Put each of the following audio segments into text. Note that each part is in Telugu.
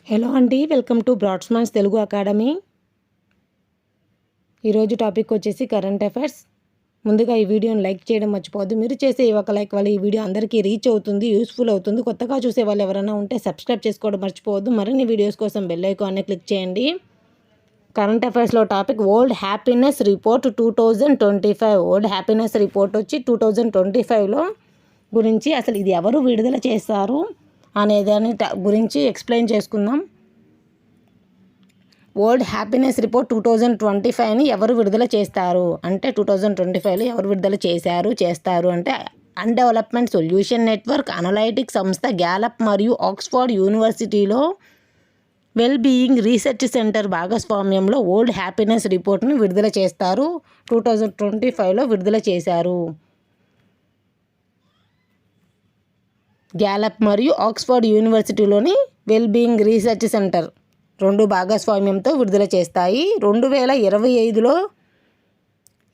హలో అండి, వెల్కమ్ టు బ్రాడ్స్మాన్స్ తెలుగు అకాడమీ. ఈరోజు టాపిక్ వచ్చేసి కరెంట్ అఫైర్స్. ముందుగా ఈ వీడియోని లైక్ చేయడం మర్చిపోవద్దు. మీరు చేసే ఒక లైక్ వల్ల ఈ వీడియో అందరికీ రీచ్ అవుతుంది, యూస్ఫుల్ అవుతుంది. కొత్తగా చూసే వాళ్ళు ఎవరైనా ఉంటే సబ్స్క్రైబ్ చేసుకోవడం మర్చిపోవద్దు. మరిన్ని వీడియోస్ కోసం బెల్ ఐకాన్ని క్లిక్ చేయండి. కరెంట్ అఫైర్స్లో topic world happiness report 2025. World happiness report వచ్చి 2025లో గురించి అసలు ఇది ఎవరు విడుదల చేస్తారు అనేదాని గురించి ఎక్స్ప్లెయిన్ చేసుకుందాం. వరల్డ్ హ్యాపీనెస్ రిపోర్ట్ 2025ని ఎవరు విడుదల చేస్తారు అంటే 2025లో ఎవరు విడుదల చేస్తారు అంటే అన్డెవలప్మెంట్ సొల్యూషన్ నెట్వర్క్, అనలైటిక్స్ సంస్థ గ్యాలప్ మరియు ఆక్స్ఫర్డ్ యూనివర్సిటీలో వెల్ బీయింగ్ రీసెర్చ్ సెంటర్ భాగస్వామ్యంలో వరల్డ్ హ్యాపీనెస్ రిపోర్ట్ని విడుదల చేస్తారు. 2025లో విడుదల చేశారు. గ్యాలప్ మరియు ఆక్స్ఫర్డ్ యూనివర్సిటీలోని వెల్ బీయింగ్ రీసెర్చ్ సెంటర్ రెండు భాగస్వామ్యంతో విడుదల చేస్తాయి. 2025లో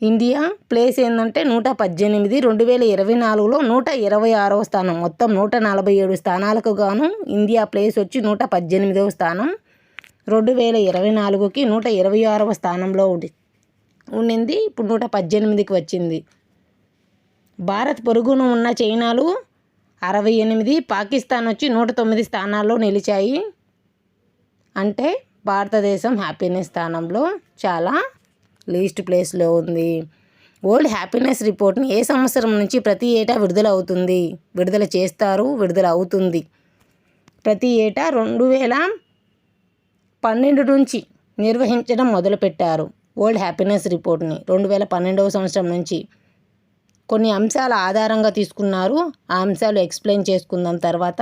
ఇండియా ప్లేస్ ఏంటంటే 118, 2024లో 126వ స్థానం. మొత్తం 147 స్థానాలకు గాను ఇండియా ప్లేస్ వచ్చి 118వ స్థానం. 2024కి 126వ స్థానంలో ఉండింది. ఇప్పుడు 118కి వచ్చింది. భారత్ పొరుగున ఉన్న చైనాలు 68, పాకిస్తాన్ వచ్చి 109 స్థానాల్లో నిలిచాయి. అంటే భారతదేశం హ్యాపీనెస్ స్థానంలో చాలా లీస్ట్ ప్లేస్లో ఉంది. వరల్డ్ హ్యాపీనెస్ రిపోర్ట్ని ఏ సంవత్సరం నుంచి ప్రతి ఏటా విడుదల అవుతుంది. ప్రతి ఏటా 2012 నుంచి నిర్వహించడం మొదలుపెట్టారు. వరల్డ్ హ్యాపీనెస్ రిపోర్ట్ని 2012వ సంవత్సరం నుంచి కొన్ని అంశాల ఆధారంగా తీసుకున్నారు. ఆ అంశాలు ఎక్స్ప్లెయిన్ చేసుకుందాం తర్వాత.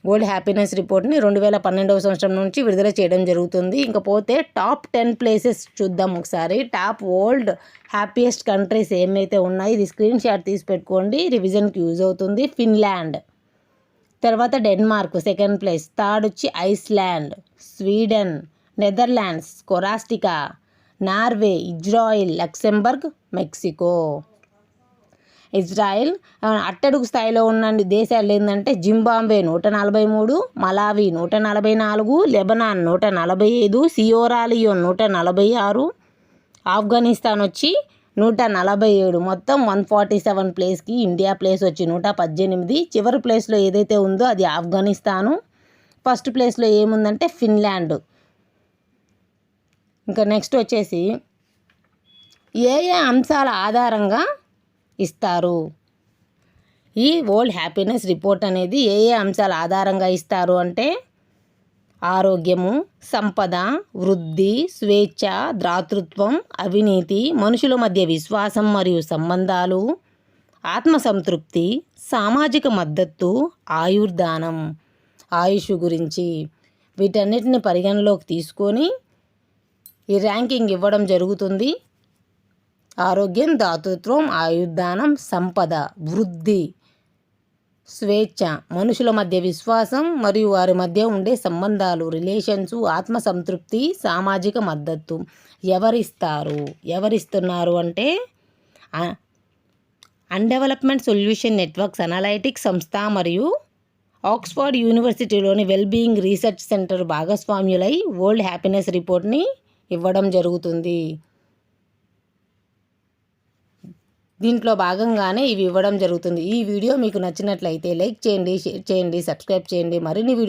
వరల్డ్ హ్యాపీనెస్ రిపోర్ట్ని 2012వ సంవత్సరం నుంచి విడుదల చేయడం జరుగుతుంది. ఇంకపోతే టాప్ 10 ప్లేసెస్ చూద్దాం ఒకసారి. టాప్ వరల్డ్ హ్యాపీయెస్ట్ కంట్రీస్ ఏమైతే ఉన్నాయి, ఇది స్క్రీన్ షాట్ తీసి పెట్టుకోండి, రివిజన్కి యూజ్ అవుతుంది. ఫిన్లాండ్, తర్వాత డెన్మార్క్ సెకండ్ ప్లేస్, థర్డ్ వచ్చి Iceland, Sweden, Netherlands, Costa Rica, Norway, Israel, Luxembourg, Mexico. Israel అట్టడుగు స్థాయిలో ఉన్న దేశాలు ఏంటంటే Zimbabwe 143, Malawi 144, Lebanon 145, Sierra Leone 146, Afghanistan వచ్చి 147. మొత్తం 147 ప్లేస్కి ఇండియా ప్లేస్ వచ్చి 118. చివరి ప్లేస్లో ఏదైతే ఉందో అది ఆఫ్ఘనిస్తాను. ఫస్ట్ ప్లేస్లో ఏముందంటే ఫిన్లాండ్. ఇంకా నెక్స్ట్ వచ్చేసి ఏ అంశాల ఆధారంగా ఇస్తారు. ఈ వరల్డ్ హ్యాపీనెస్ రిపోర్ట్ అనేది ఏ అంశాల ఆధారంగా ఇస్తారు అంటే ఆరోగ్యము, సంపద, వృద్ధి, స్వేచ్ఛ, దాతృత్వం, అవినీతి, మనుషుల మధ్య విశ్వాసం మరియు సంబంధాలు, ఆత్మసంతృప్తి, సామాజిక మద్దతు, ఆయుర్దానం, ఆయుష్ గురించి వీటన్నిటిని పరిగణలోకి తీసుకొని ఈ ర్యాంకింగ్ ఇవ్వడం జరుగుతుంది. ఆరోగ్యం, దాతృత్వం, ఆయుర్దానం, సంపద, వృద్ధి, స్వేచ్ఛ, మనుషుల మధ్య విశ్వాసం మరియు వారి మధ్య ఉండే సంబంధాలు, రిలేషన్స్, ఆత్మసంతృప్తి, సామాజిక మద్దతు ఎవరిస్తున్నారు అంటే అన్డెవలప్మెంట్ సొల్యూషన్ నెట్వర్క్స్, అనలైటిక్స్ సంస్థ మరియు ఆక్స్ఫర్డ్ యూనివర్సిటీలోని వెల్ బీయింగ్ రీసెర్చ్ సెంటర్ భాగస్వామ్యులై వరల్డ్ హ్యాపీనెస్ రిపోర్ట్ని ఇవ్వడం జరుగుతుంది. దీంట్లో భాగంగానే ఇవి ఇవ్వడం జరుగుతుంది. ఈ వీడియో మీకు నచ్చినట్లయితే లైక్ చేయండి, షేర్ చేయండి, సబ్స్క్రైబ్ చేయండి. మరిన్ని